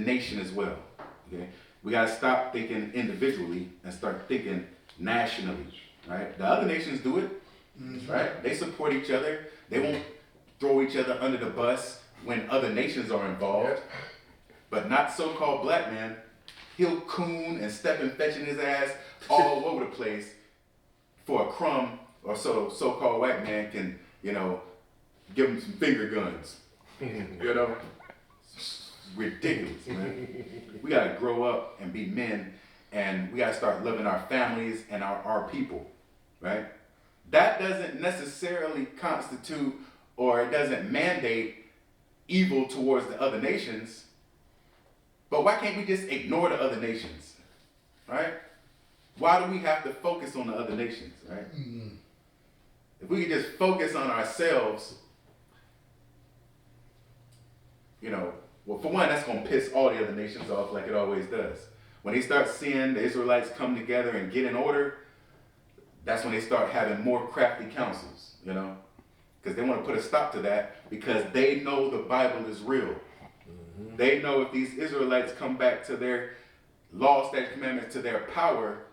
nation as well. Okay, we got to stop thinking individually and start thinking nationally. Right? The other nations do it. Right? They support each other. They won't throw each other under the bus when other nations are involved. But not so-called black man. He'll coon and step and fetching his ass all over the place for a crumb, or so-called white man can, give him some finger guns. It's ridiculous, man. We gotta grow up and be men, and we gotta start loving our families and our people, right? That doesn't necessarily constitute, or it doesn't mandate evil towards the other nations. But why can't we just ignore the other nations, right? Why do we have to focus on the other nations, right? If we could just focus on ourselves, well, for one, that's going to piss all the other nations off like it always does. When they start seeing the Israelites come together and get in order, that's when they start having more crafty counsels, because they want to put a stop to that, because they know the Bible is real. They know if these Israelites come back to their law, statutes, commandments, to their power,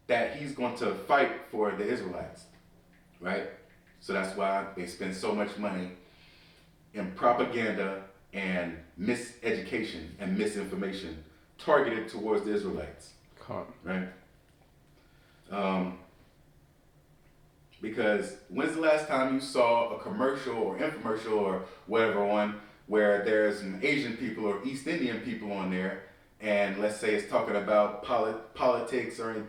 that he's going to fight for the Israelites, right? So that's why they spend so much money in propaganda and miseducation and misinformation targeted towards the Israelites, right? Because when's the last time you saw a commercial or infomercial or whatever on where there's some Asian people or East Indian people on there, and let's say it's talking about politics or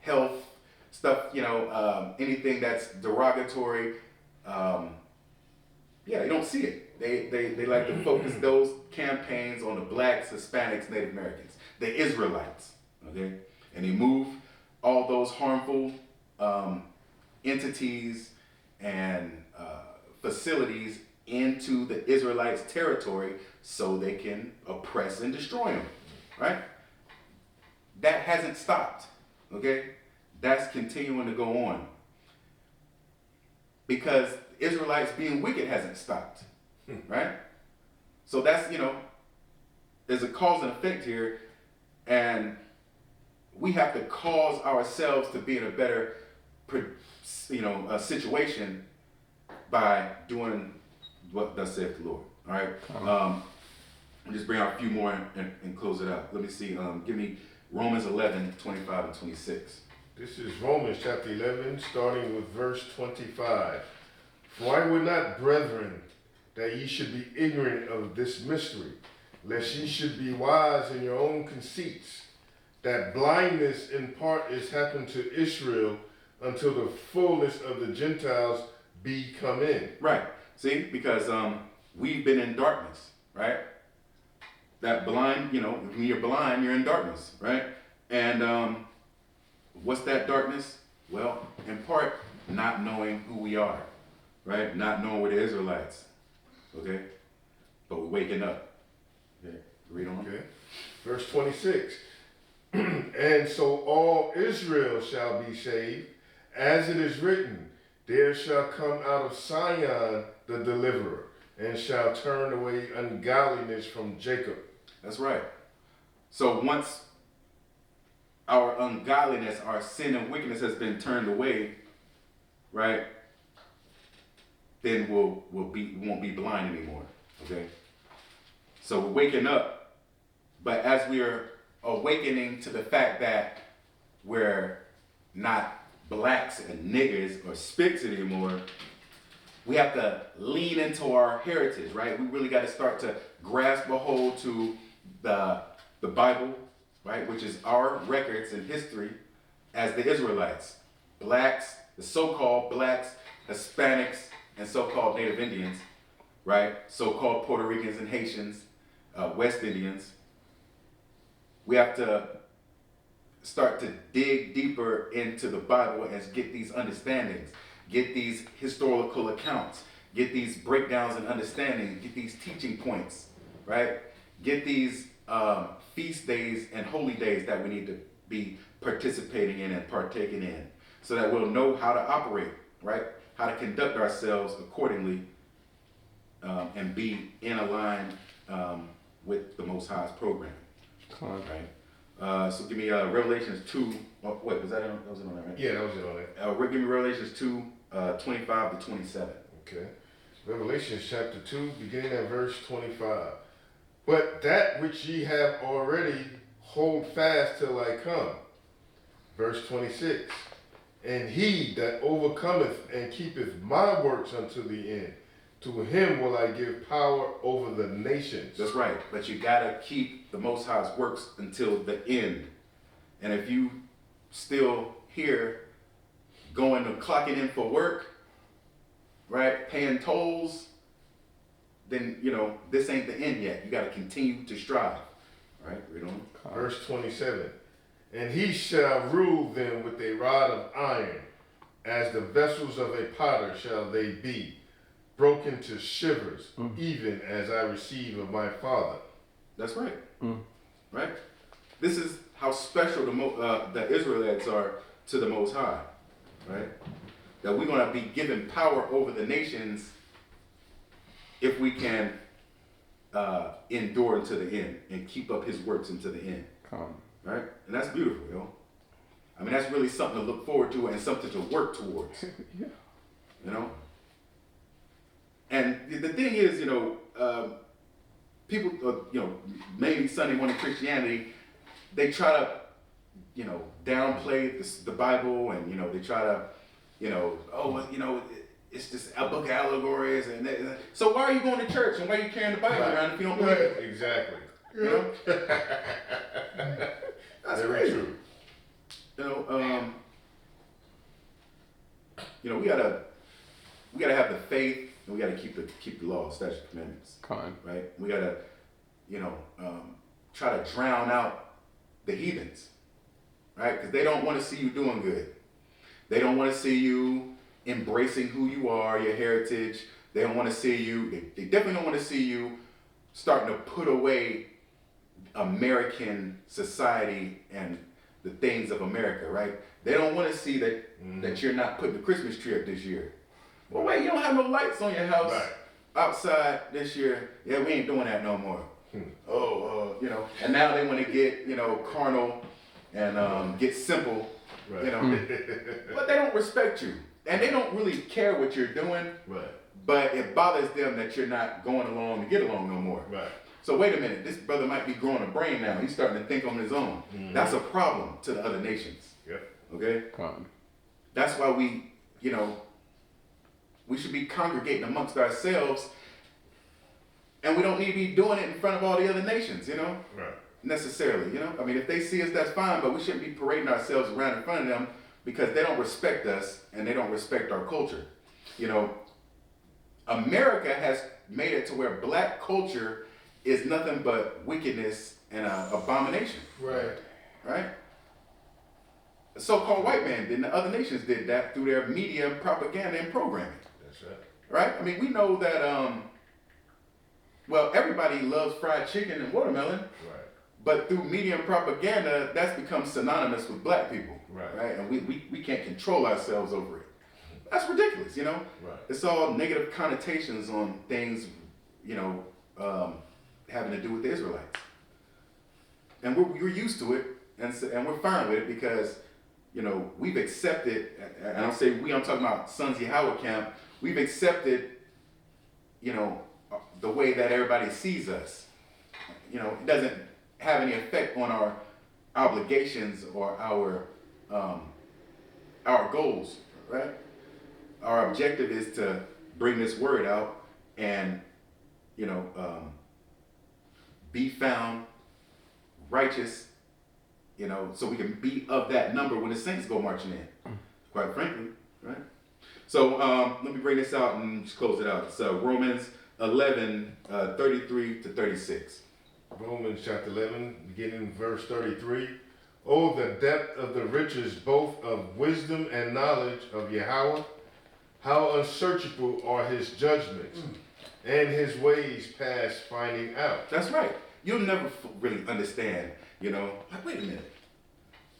health stuff, anything that's derogatory, you don't see it. They like to focus those campaigns on the blacks, Hispanics, Native Americans, the Israelites, okay? And they move all those harmful entities and facilities into the Israelites' territory so they can oppress and destroy them, right? That hasn't stopped, okay? That's continuing to go on. Because Israelites being wicked hasn't stopped, right? So that's, there's a cause and effect here, and we have to cause ourselves to be in a better, situation by doing what thus saith the Lord. All right. I'll just bring out a few more and close it out. Let me see. Give me Romans 11, 25 and 26. This is Romans chapter 11, starting with verse 25. For I would not, brethren, that ye should be ignorant of this mystery, lest ye should be wise in your own conceits, that blindness in part is happened to Israel until the fullness of the Gentiles be come in. Right. See, because we've been in darkness, right? That blind, when you're blind, you're in darkness, right? And what's that darkness? Well, in part, not knowing who we are, right? Not knowing we're the Israelites, okay? But we're waking up. Okay, read on. Okay. Verse 26. And so all Israel shall be saved, as it is written, there shall come out of Zion the deliverer, and shall turn away ungodliness from Jacob. That's right. So once our ungodliness, our sin and wickedness has been turned away, right? Then we won't be blind anymore. Okay. So we're waking up, but as we are awakening to the fact that we're not blacks and niggers or spics anymore, we have to lean into our heritage, right? We really got to start to grasp a hold to the Bible, right? Which is our records and history as the Israelites, blacks, the so-called blacks, Hispanics, and so-called Native Indians, right? So-called Puerto Ricans and Haitians, West Indians. We have to start to dig deeper into the Bible and get these understandings, get these historical accounts, get these breakdowns and understandings, get these teaching points, right? Get these feast days and holy days that we need to be participating in and partaking in, so that we'll know how to operate, right? How to conduct ourselves accordingly and be in aligned with the Most High's program. Right. So give me Revelations 2. Oh, wait, was that on that, right? Yeah, that was it on that. Give me Revelations 2, 25 to 27. Okay. Revelation chapter 2, beginning at verse 25. But that which ye have already, hold fast till I come. Verse 26. And he that overcometh and keepeth my works unto the end, to him will I give power over the nations. That's right. But you gotta keep the Most High's works until the end. And if you still here going to clocking in for work, right, paying tolls, then this ain't the end yet. You gotta continue to strive. Right? Read on. Verse 27. And he shall rule them with a rod of iron, as the vessels of a potter shall they be, broken to shivers, even as I receive of my Father. That's right. Right? This is how special the Israelites are to the Most High. Right? That we're going to be given power over the nations if we can endure unto the end and keep up his works unto the end. Right? And that's beautiful, I mean, that's really something to look forward to and something to work towards. Yeah. And the thing is, people, mainly Sunday morning Christianity, they try to, downplay the Bible, and, they try to, it's just a book of allegories. So why are you going to church and why are you carrying the Bible around if you don't believe it? Exactly. That's very crazy. true. We gotta have the faith, and we gotta keep the law, statutes, commandments. Right? We gotta, try to drown out the heathens, right? Because they don't want to see you doing good. They don't want to see you embracing who you are, your heritage. They don't want to see you. They definitely don't want to see you starting to put away American society and the things of America, right? They don't want to see that you're not putting the Christmas tree up this year. Well, wait, you don't have no lights on your house outside this year. Yeah, we ain't doing that no more. And now they want to get, carnal and get simple, but they don't respect you. And they don't really care what you're doing, but it bothers them that you're not going along to get along no more. So wait a minute, this brother might be growing a brain now. He's starting to think on his own. That's a problem to the other nations. Okay? That's why we should be congregating amongst ourselves, and we don't need to be doing it in front of all the other nations, necessarily, I mean, if they see us, that's fine, but we shouldn't be parading ourselves around in front of them because they don't respect us and they don't respect our culture. America has made it to where black culture is nothing but wickedness and abomination. Right? The so-called white man did, and the other nations did that through their media, propaganda, and programming. That's right. Right? I mean, we know that, everybody loves fried chicken and watermelon. But through media and propaganda, that's become synonymous with black people. Right? And we can't control ourselves over it. That's ridiculous, It's all negative connotations on things, having to do with the Israelites. And we're used to it, and we're fine with it because, we've accepted, and I'll say we, I'm talking about Sons of Yahweh camp, we've accepted, the way that everybody sees us. It doesn't have any effect on our obligations or our goals, right? Our objective is to bring this word out and, be found righteous, so we can be of that number when the saints go marching in, quite frankly, right? So let me bring this out and just close it out. So Romans 11, 33 to 36. Romans chapter 11, beginning verse 33. Oh, the depth of the riches both of wisdom and knowledge of Yahweh. How unsearchable are his judgments, and his ways past finding out. That's right. You'll never really understand, like, wait a minute.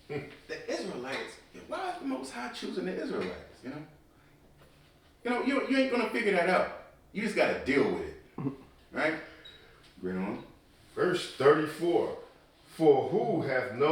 The Israelites, why is the Most High choosing the Israelites, you ain't going to figure that out. You just got to deal with it. Right? Read on. Verse 34. For who hath known